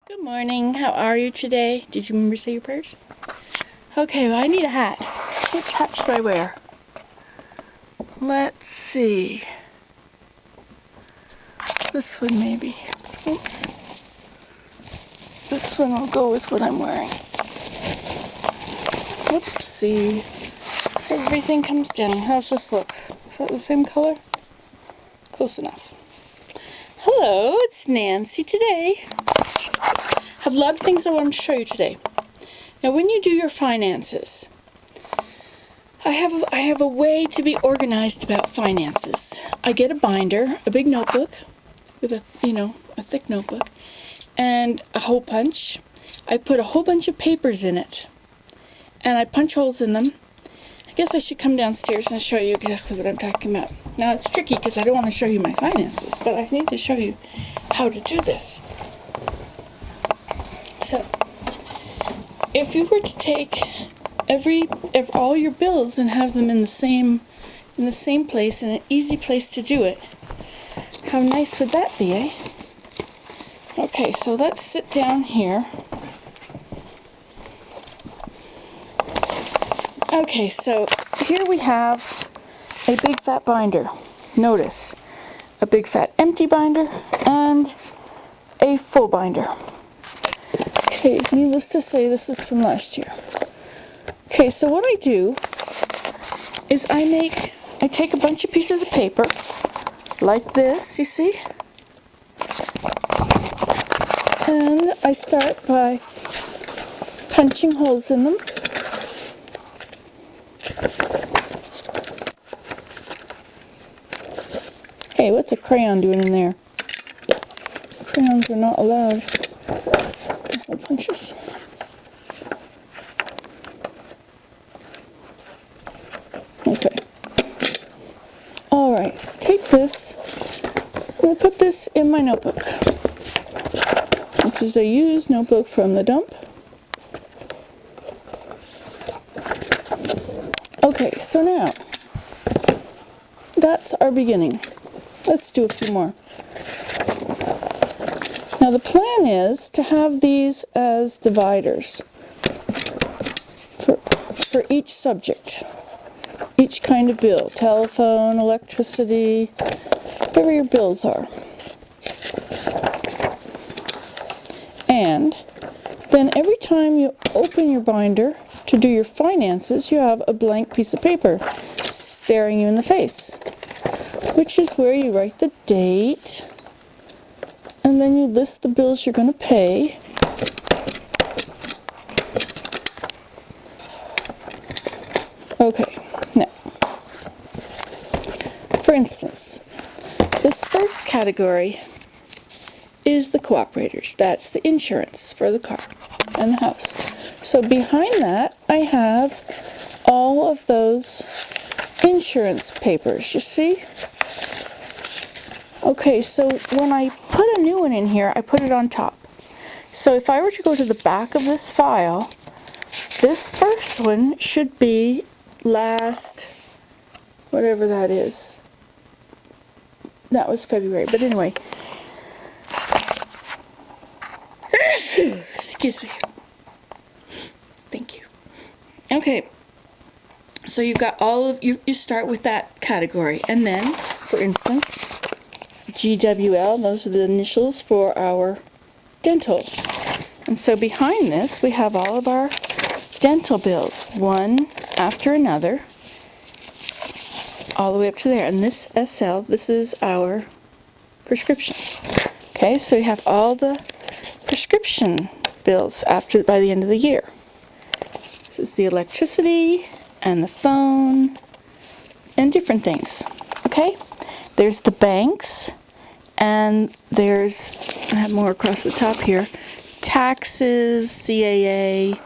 Good morning. How are you today? Did you remember to say your prayers? Okay, well, I need a hat. Which hat should I wear? Let's see. This one maybe. Oops. This one will go with what I'm wearing. Whoopsie. Everything comes down. How's this look? Is that the same color? Close enough. Hello, it's Nancy today. I have a lot of things I want to show you today. Now, when you do your finances, I have a way to be organized about finances. I get a binder, a big notebook with a thick notebook, and a hole punch. I put a whole bunch of papers in it, and I punch holes in them. I guess I should come downstairs and show you exactly what I'm talking about. Now, it's tricky because I don't want to show you my finances, but I need to show you how to do this. So, if you were to take all your bills and have them in the same place, and an easy place to do it, how nice would that be, eh? Okay, so let's sit down here. Okay, so here we have a big fat binder. Notice, a big fat empty binder and a full binder. Okay, needless to say, this is from last year. Okay, so what I do is I take a bunch of pieces of paper, like this, you see? And I start by punching holes in them. Hey, what's a crayon doing in there? Crayons are not allowed. Hole punches. Okay. Alright, take this. We'll put this in my notebook. This is a used notebook from the dump. Okay, so now, that's our beginning. Let's do a few more. Now the plan is to have these as dividers for each subject, each kind of bill, telephone, electricity, whatever your bills are. And then every time you open your binder to do your finances, you have a blank piece of paper staring you in the face, which is where you write the date, and then you list the bills you're going to pay. Okay, now, for instance, this first category is the cooperators. That's the insurance for the car and the house. So behind that, I have all of those insurance papers, you see? Okay, so when I put a new one in here, I put it on top. So if I were to go to the back of this file, this first one should be last, whatever that is. That was February, but anyway. Excuse me. Thank you. Okay, so you've got all of, you start with that category, and then, for instance, GWL, those are the initials for our dental. And so behind this, we have all of our dental bills, one after another, all the way up to there. And this SL, this is our prescription. Okay, so we have all the prescription bills by the end of the year. This is the electricity and the phone and different things. Okay, there's the banks, and there's, I have more across the top here, taxes, CAA,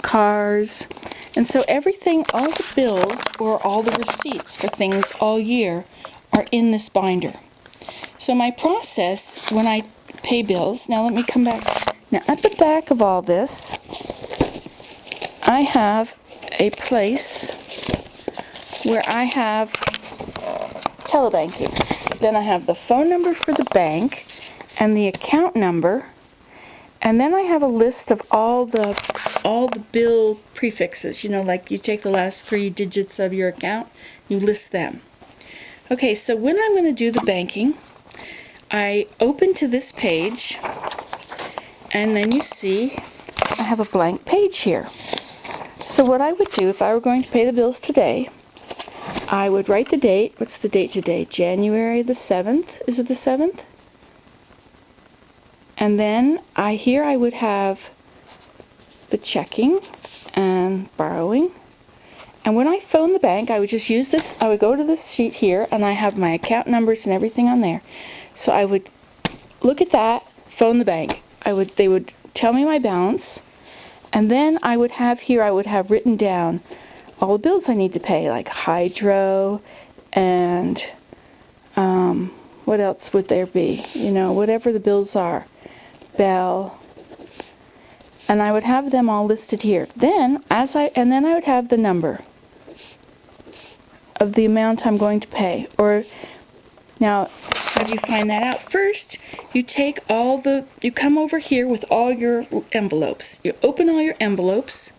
cars. And so everything, all the bills or all the receipts for things all year are in this binder. So my process when I pay bills, now let me come back. Now at the back of all this, I have a place where I have telebanking. Then I have the phone number for the bank and the account number And then I have a list of all the bill prefixes, like you take the last 3 digits of your account, you list them. Okay, so when I'm going to do the banking, I open to this page, and then you see I have a blank page here. So what I would do if I were going to pay the bills today, I would write the date. What's the date today? January the 7th. Is it the 7th? And then here I would have the checking and borrowing. And when I phone the bank, I would just use this. I would go to this sheet here, and I have my account numbers and everything on there. So I would look at that, phone the bank. They would tell me my balance, and then I would have written down all the bills I need to pay, like hydro and what else would there be? Whatever the bills are, Bell. And I would have them all listed here. Then I would have the number of the amount I'm going to pay. Now, how do you find that out? First, you come over here with all your envelopes. You open all your envelopes,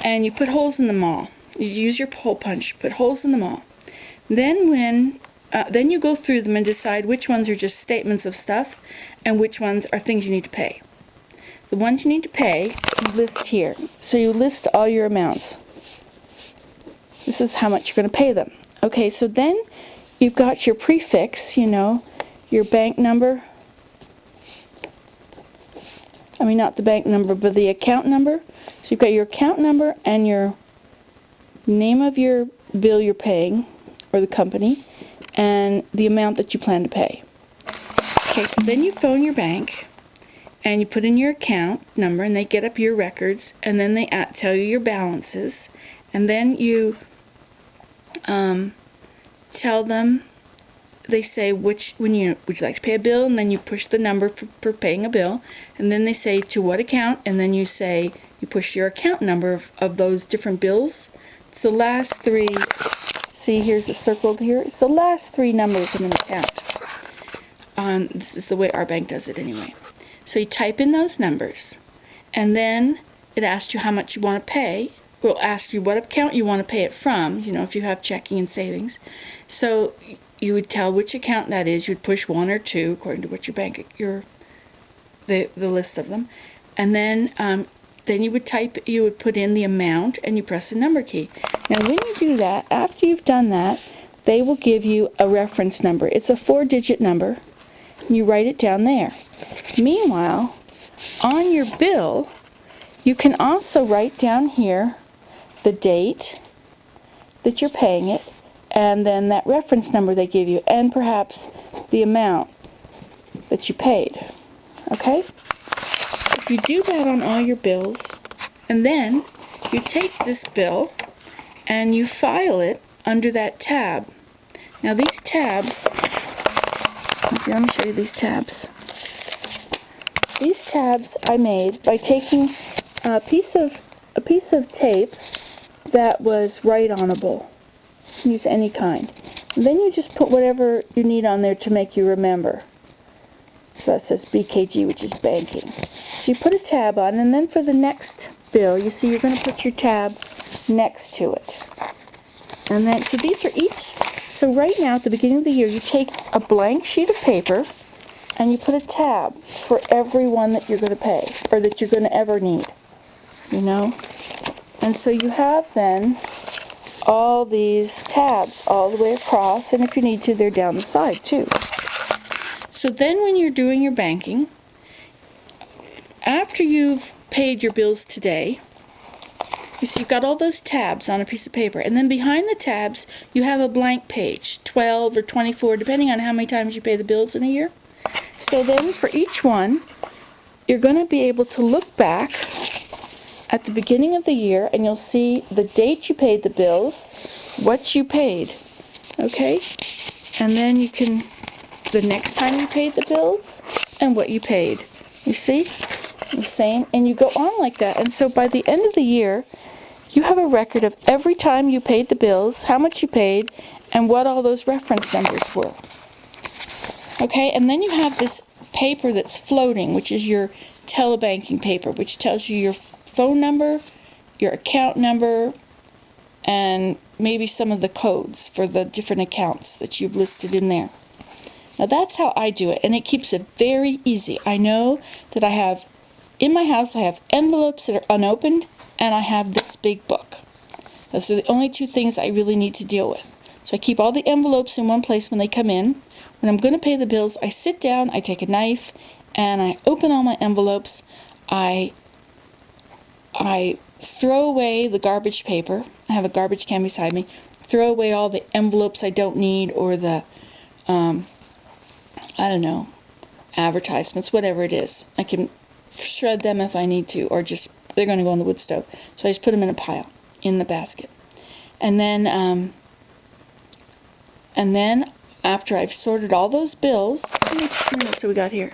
and you put holes in them all. You use your hole punch, put holes in them all. Then then you go through them and decide which ones are just statements of stuff, and which ones are things you need to pay. The ones you need to pay, you list here. So you list all your amounts. This is how much you're going to pay them. Okay, so then you've got your prefix, your bank number. I mean, not the bank number, but the account number. So you've got your account number and your name of your bill you're paying, or the company, and the amount that you plan to pay. Okay, so then you phone your bank, and you put in your account number, and they get up your records, and then they tell you your balances, and then you tell them, they say would you like to pay a bill, and then you push the number for paying a bill, and then they say to what account, and then you push your account number of those different bills. It's the last 3, see here's it circled here, it's the last 3 numbers in an account. This is the way our bank does it anyway. So you type in those numbers, and then it asks you how much you want to pay. It will ask you what account you want to pay it from, if you have checking and savings. So you would tell which account that is. You would push 1 or 2 according to what your bank, the list of them, and then you would put in the amount, and you press the number key. Now when you do that, after you've done that, they will give you a reference number. It's a 4-digit number. You write it down there. Meanwhile, on your bill, you can also write down here the date that you're paying it, and then that reference number they give you, and perhaps the amount that you paid. Okay? If you do that on all your bills, and then you take this bill and you file it under that tab. Now these tabs, let me show you these tabs. These tabs I made by taking a piece of tape that was write-onable. Use any kind. And then you just put whatever you need on there to make you remember. So that says BKG, which is banking. So you put a tab on, and then for the next bill, you see you're going to put your tab next to it. And then, so these are each, so right now at the beginning of the year, you take a blank sheet of paper, and you put a tab for every one that you're going to pay, or that you're going to ever need, And so you have then all these tabs all the way across, and if you need to, they're down the side too. So then when you're doing your banking, after you've paid your bills today, you see you've got all those tabs on a piece of paper, and then behind the tabs you have a blank page, 12 or 24, depending on how many times you pay the bills in a year. So then for each one, you're going to be able to look back at the beginning of the year, and you'll see the date you paid the bills, what you paid, okay? And then you can, the next time you paid the bills, and what you paid. You see? The same, and you go on like that. And so by the end of the year, you have a record of every time you paid the bills, how much you paid, and what all those reference numbers were. Okay, and then you have this paper that's floating, which is your telebanking paper, which tells you your phone number, your account number, and maybe some of the codes for the different accounts that you've listed in there. Now that's how I do it, and it keeps it very easy. I know that I have, in my house, I have envelopes that are unopened, and I have this big book. Those are the only two things I really need to deal with. So I keep all the envelopes in one place when they come in. When I'm going to pay the bills, I sit down, I take a knife, and I open all my envelopes. I throw away the garbage paper. I have a garbage can beside me. Throw away all the envelopes I don't need, or the, I don't know, advertisements, whatever it is. I can shred them if I need to, or just, they're going to go on the wood stove. So I just put them in a pile, in the basket. And then after I've sorted all those bills, how many minutes have we got here?